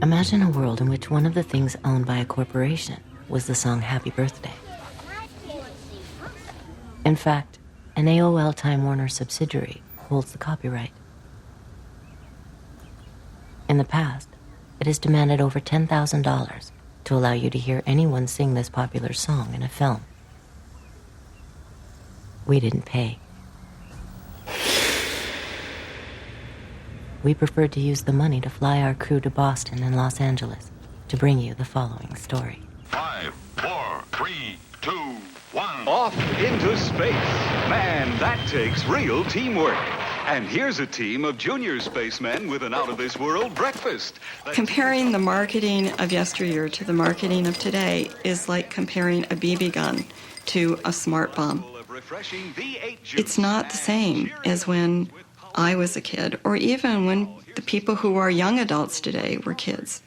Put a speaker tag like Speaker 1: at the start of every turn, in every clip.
Speaker 1: Imagine a world in which one of the things owned by a corporation was the song Happy Birthday. In fact, an AOL Time Warner subsidiary holds the copyright. In the past, it has demanded over $10,000 to allow you to hear anyone sing this popular song in a film. We didn't pay. We preferred to use the money to fly our crew to Boston and Los Angeles to bring you the following story.
Speaker 2: 5, 4, 3, 2, 1.
Speaker 3: Off into space. Man, that takes real teamwork. And here's a team of junior spacemen with an out-of-this-world breakfast.
Speaker 4: Comparing the marketing of yesteryear to the marketing of today is like comparing a BB gun to a smart bomb. It's not the same as when I was a kid, or even when the people who are young adults today were kids.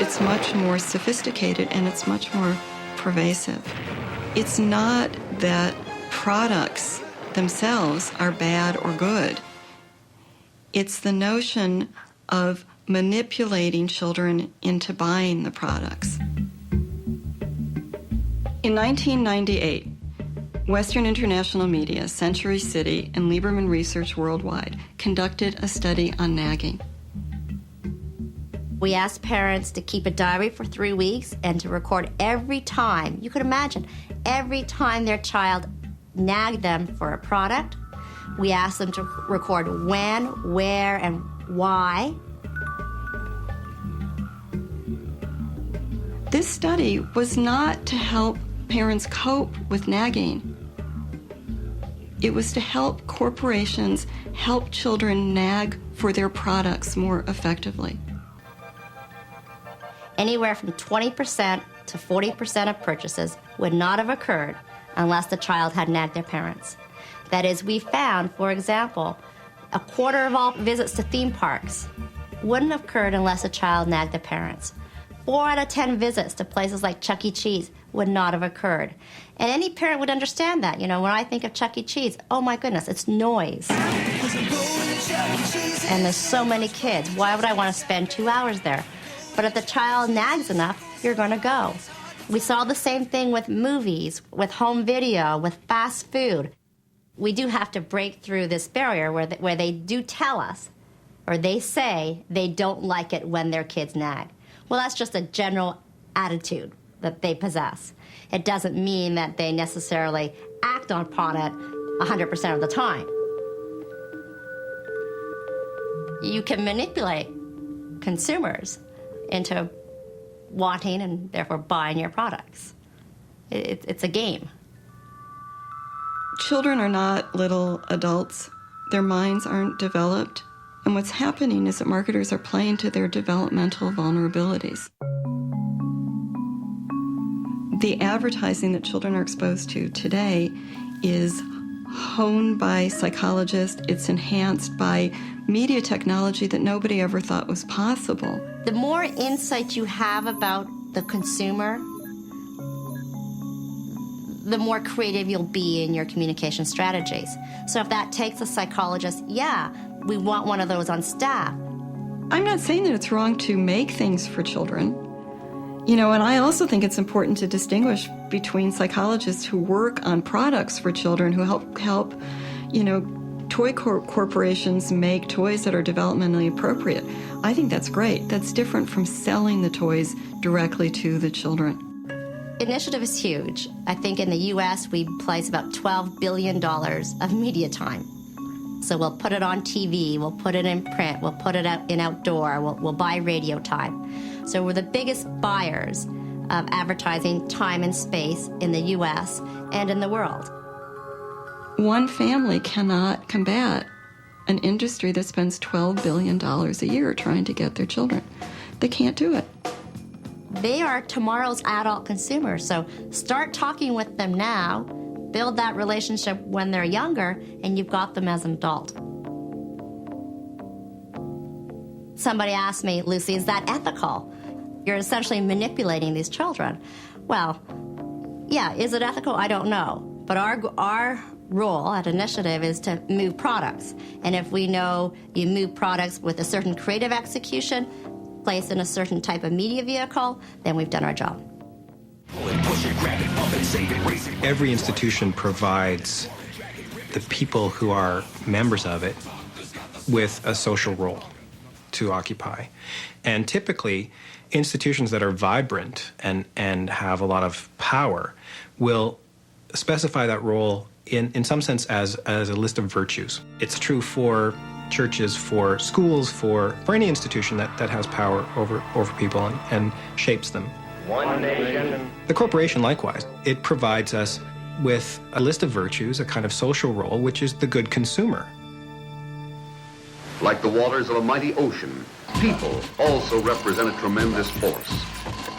Speaker 4: It's much more sophisticated and it's much more pervasive. It's not that products themselves are bad or good. It's the notion of manipulating children into buying the products. In 1998, Western International Media, Century City, and Lieberman Research Worldwide conducted a study on nagging.
Speaker 5: We asked parents to keep a diary for 3 weeks and to record every time, you could imagine, every time their child nagged them for a product. We asked them to record when, where, and why.
Speaker 4: This study was not to help parents cope with nagging. It was to help corporations help children nag for their products more effectively.
Speaker 5: Anywhere from 20% to 40% of purchases would not have occurred unless the child had nagged their parents. That is, we found, for example, a quarter of all visits to theme parks wouldn't have occurred unless a child nagged their parents. 4 out of 10 visits to places like Chuck E. Cheese would not have occurred. And any parent would understand that. You know, when I think of Chuck E. Cheese, oh my goodness, it's noise. And there's so many kids. Why would I want to spend 2 hours there? But if the child nags enough, you're going to go. We saw the same thing with movies, with home video, with fast food. We do have to break through this barrier where they do tell us, or they say they don't like it when their kids nag. Well, that's just a general attitude that they possess. It doesn't mean that they necessarily act upon it 100% of the time. You can manipulate consumers into wanting and therefore buying your products. It's a game.
Speaker 4: Children are not little adults. Their minds aren't developed. And what's happening is that marketers are playing to their developmental vulnerabilities. The advertising that children are exposed to today is honed by psychologists. It's enhanced by media technology that nobody ever thought was possible.
Speaker 5: The more insight you have about the consumer, the more creative you'll be in your communication strategies. So if that takes a psychologist, yeah, we want one of those on staff.
Speaker 4: I'm not saying that it's wrong to make things for children. You know, and I also think it's important to distinguish between psychologists who work on products for children, who help toy corporations make toys that are developmentally appropriate. I think that's great. That's different from selling the toys directly to the children.
Speaker 5: Initiative is huge. I think in the U.S. we place about $12 billion of media time. So we'll put it on TV, we'll put it in print, we'll put it out in outdoor, we'll buy radio time. So we're the biggest buyers of advertising time and space in the U.S. and in the world.
Speaker 4: One family cannot combat an industry that spends $12 billion a year trying to get their children. They can't do it.
Speaker 5: They are tomorrow's adult consumers, so start talking with them now, build that relationship when they're younger, and you've got them as an adult. Somebody asked me, Lucy, is that ethical? You're essentially manipulating these children. Well, yeah, is it ethical? I don't know. But our role at Initiative is to move products. And if we know you move products with a certain creative execution, placed in a certain type of media vehicle, then we've done our job.
Speaker 6: Every institution provides the people who are members of it with a social role to occupy. And typically, institutions that are vibrant and have a lot of power will specify that role in some sense as a list of virtues. It's true for churches, for schools, for any institution that has power over people and shapes them.
Speaker 7: One nation.
Speaker 6: The corporation, likewise, it provides us with a list of virtues, a kind of social role, which is the good consumer.
Speaker 8: Like the waters of a mighty ocean, people also represent a tremendous force,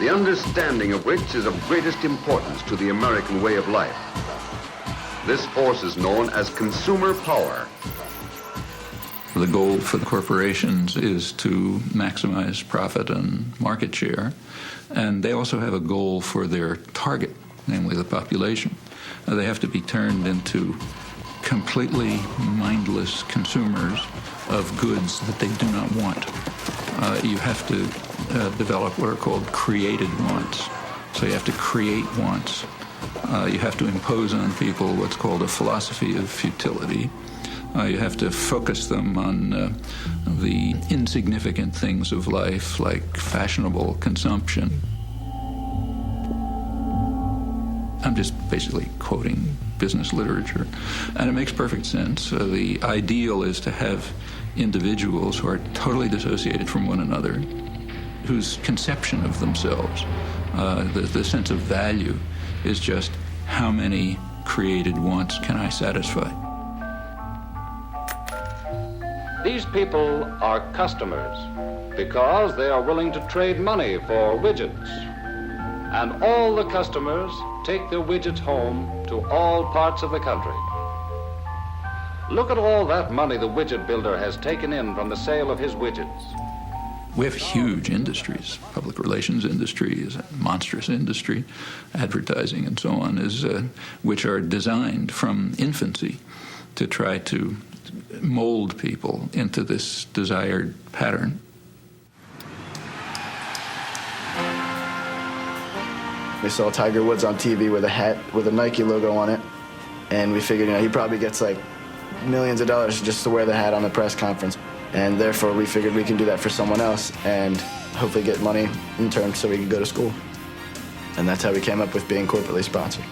Speaker 8: the understanding of which is of greatest importance to the American way of life. This force is known as consumer power.
Speaker 9: The goal for the corporations is to maximize profit and market share, and they also have a goal for their target, namely the population. They have to be turned into completely mindless consumers of goods that they do not want. You have to develop what are called created wants. So you have to create wants. You have to impose on people what's called a philosophy of futility. You have to focus them on the insignificant things of life, like fashionable consumption. I'm just basically quoting business literature, and it makes perfect sense. The ideal is to have individuals who are totally dissociated from one another, whose conception of themselves, the sense of value, is just how many created wants can I satisfy.
Speaker 10: These people are customers because they are willing to trade money for widgets. And all the customers take their widgets home to all parts of the country. Look at all that money the widget builder has taken in from the sale of his widgets.
Speaker 9: We have huge industries, public relations industries, monstrous industry, advertising and so on, which are designed from infancy to try to mold people into this desired pattern.
Speaker 11: We saw Tiger Woods on TV with a hat with a Nike logo on it, and we figured, he probably gets like millions of dollars just to wear the hat on the press conference. And therefore, we figured we can do that for someone else and hopefully get money in turn so we can go to school. And that's how we came up with being corporately sponsored.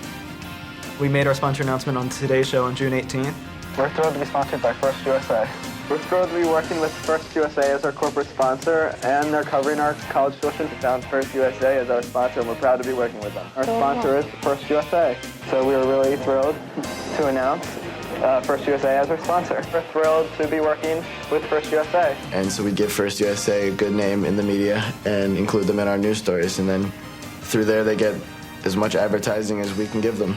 Speaker 12: We made our sponsor announcement on today's show on June 18th.
Speaker 13: We're thrilled to be sponsored by First USA. We're thrilled to be working with First USA as our corporate sponsor, and they're covering our college tuition. Found First USA as our sponsor, and we're proud to be working with them. Our sponsor is First USA, so we were really thrilled to announce First USA as our sponsor. We're thrilled to be working with First USA.
Speaker 11: And so we give First USA a good name in the media and include them in our news stories, and then through there they get as much advertising as we can give them.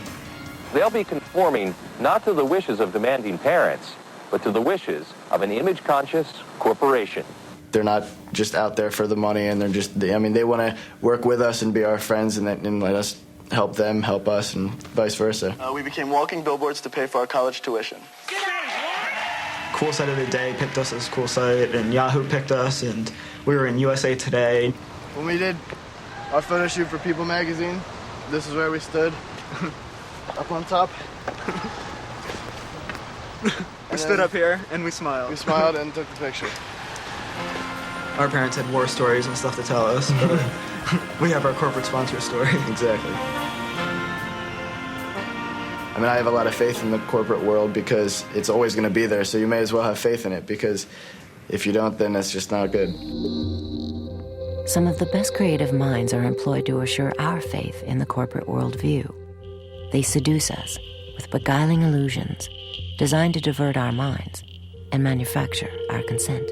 Speaker 14: They'll be conforming not to the wishes of demanding parents, but to the wishes of an image-conscious corporation.
Speaker 11: They're not just out there for the money, and they want to work with us and be our friends and let us help them, help us, and vice versa.
Speaker 13: We became walking billboards to pay for our college tuition.
Speaker 12: Cool Site of the Day picked us as Cool Site, and Yahoo picked us, and we were in USA Today.
Speaker 11: When we did our photo shoot for People magazine, this is where we stood, up on top.
Speaker 12: We stood up here, and we smiled.
Speaker 11: We smiled and took the picture.
Speaker 12: Our parents had war stories and stuff to tell us, but we have our corporate sponsor story.
Speaker 11: Exactly. I have a lot of faith in the corporate world because it's always going to be there, so you may as well have faith in it, because if you don't, then it's just not good.
Speaker 1: Some of the best creative minds are employed to assure our faith in the corporate worldview. They seduce us with beguiling illusions designed to divert our minds and manufacture our consent.